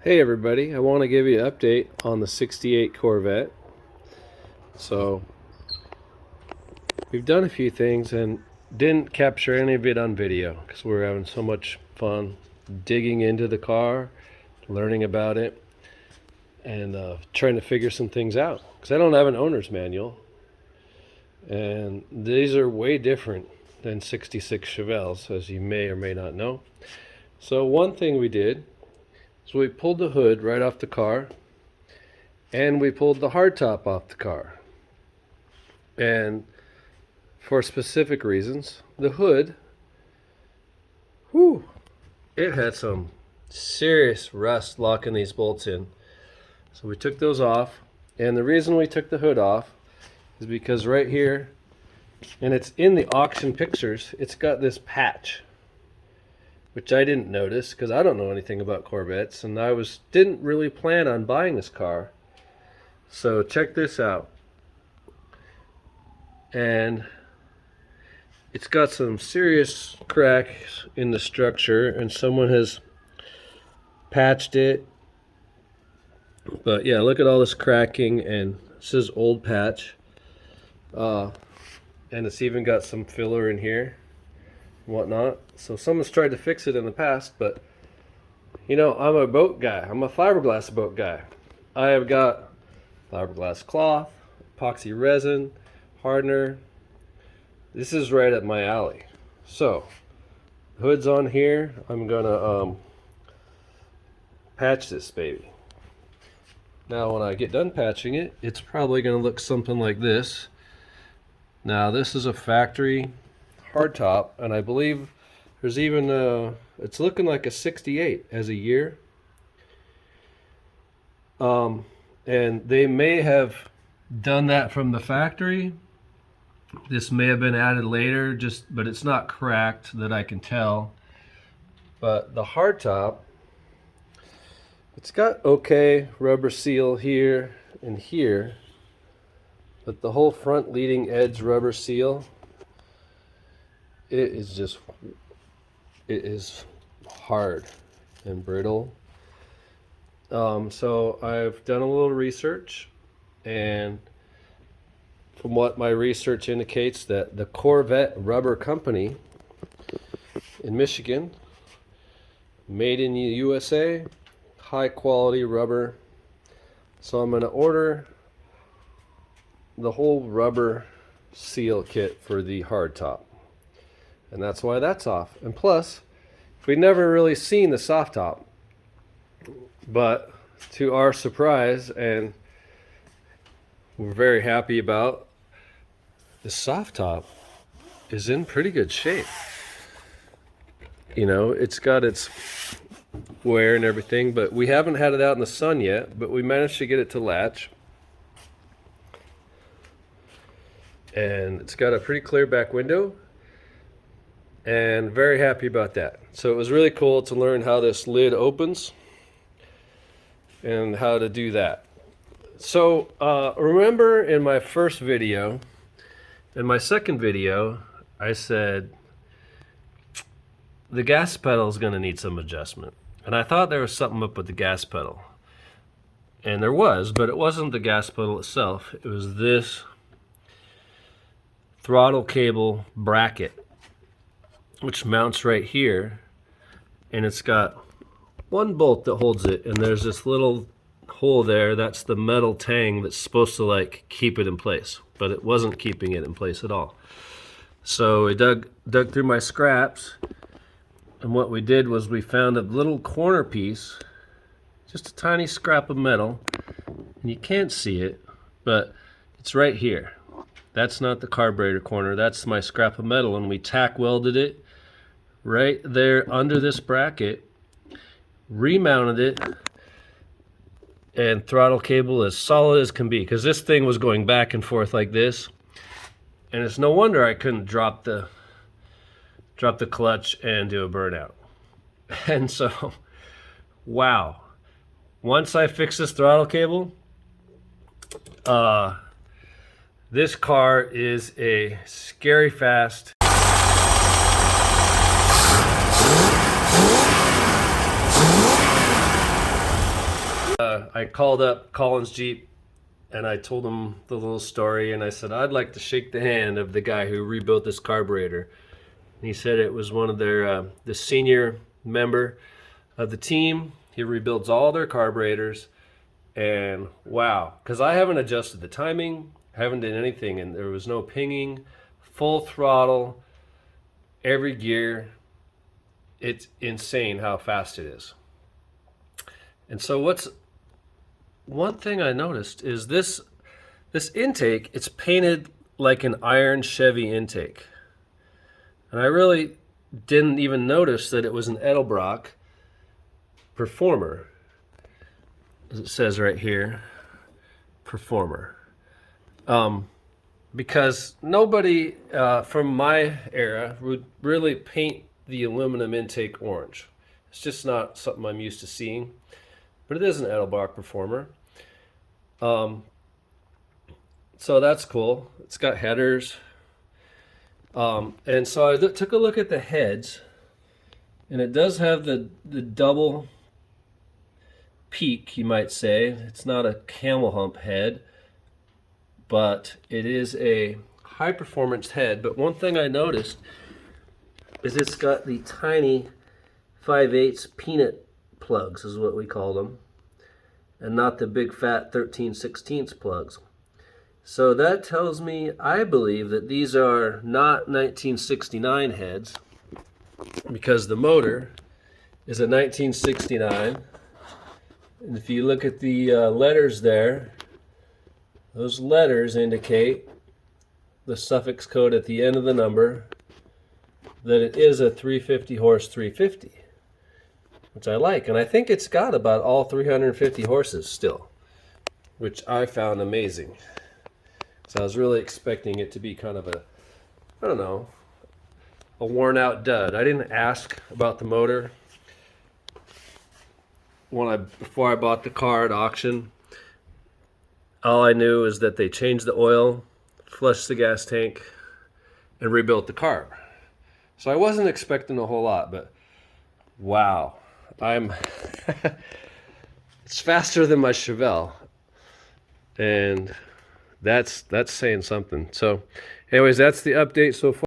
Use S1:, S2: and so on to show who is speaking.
S1: Hey everybody, I want to give you an update on the 68 Corvette. So we've done a few things and didn't capture any of it on video because we were having so much fun digging into the car, learning about it, and trying to figure some things out because I don't have an owner's manual, and these are way different than 66 Chevelles, as you may or may not know. So one thing we did, so we pulled the hood right off the car, and we pulled the hardtop off the car. And for specific reasons, the hood, it had some serious rust locking these bolts in. So we took those off, and the reason we took the hood off is because right here, and it's in the auction pictures, it's got this patch, which I didn't notice because I don't know anything about Corvettes, and I didn't really plan on buying this car. So check this out. And it's got some serious cracks in the structure, and someone has patched it. But yeah, look at all this cracking, and this is old patch. And it's even got some filler in here and whatnot. So someone's tried to fix it in the past, but you know, I'm a boat guy. I'm a fiberglass boat guy. I have got fiberglass cloth, epoxy resin, hardener. This is right up my alley. So hood's on here. I'm gonna patch this baby. Now when I get done patching it, it's probably gonna look something like this. Now this is a factory hardtop, and I believe there's even it's looking like a 68 as a year. And they may have done that from the factory. This may have been added later, but it's not cracked that I can tell. But the hardtop, it's got okay rubber seal here and here, but the whole front leading edge rubber seal, it is hard and brittle. So I've done a little research, and from what my research indicates, that the Corvette Rubber Company in Michigan, made in the USA, high quality rubber. So I'm going to order the whole rubber seal kit for the hardtop, and that's why that's off. And plus, we've never really seen the soft top, but to our surprise, and we're very happy about, the soft top is in pretty good shape. You know, it's got its wear and everything, but we haven't had it out in the sun yet, but we managed to get it to latch. And it's got a pretty clear back window, and very happy about that. So it was really cool to learn how this lid opens and how to do that. So remember in my first video, in my second video, I said the gas pedal is going to need some adjustment, and I thought there was something up with the gas pedal, and there was, but it wasn't the gas pedal itself. It was this throttle cable bracket, which mounts right here, and it's got one bolt that holds it, and there's this little hole there. That's the metal tang that's supposed to like keep it in place, but it wasn't keeping it in place at all. So we dug through my scraps, and what we did was we found a little corner piece, just a tiny scrap of metal, and you can't see it, but it's right here. That's not the carburetor corner, that's my scrap of metal, and we tack welded it right there under this bracket, remounted it, and throttle cable as solid as can be, because this thing was going back and forth like this, and it's no wonder I couldn't drop the clutch and do a burnout. And so, wow, once I fix this throttle cable, this car is a scary fast. I called up Collins Jeep and I told him the little story, and I said, I'd like to shake the hand of the guy who rebuilt this carburetor. And he said it was one of their, the senior member of the team. He rebuilds all their carburetors, and wow, because I haven't adjusted the timing, haven't done anything, and there was no pinging, full throttle, every gear. It's insane how fast it is. And so one thing I noticed is this intake, it's painted like an iron Chevy intake. And I really didn't even notice that it was an Edelbrock Performer. As it says right here, Performer. Because nobody from my era would really paint the aluminum intake orange. It's just not something I'm used to seeing. But it is an Edelbrock Performer. So that's cool. It's got headers. And so I took a look at the heads, and it does have the double peak, you might say. It's not a camel hump head, but it is a high performance head. But one thing I noticed is it's got the tiny 5/8 peanut plugs, is what we call them, and not the big fat 13/16 plugs. So that tells me, I believe, that these are not 1969 heads, because the motor is a 1969. And if you look at the letters there, those letters indicate the suffix code at the end of the number that it is a 350 horse 350, which I like. And I think it's got about all 350 horses still, which I found amazing. So I was really expecting it to be kind of a, I don't know, a worn out dud. I didn't ask about the motor before I bought the car at auction. All I knew is that they changed the oil, flushed the gas tank, and rebuilt the car. So I wasn't expecting a whole lot, but wow, it's faster than my Chevelle, and that's saying something. So anyways, that's the update so far.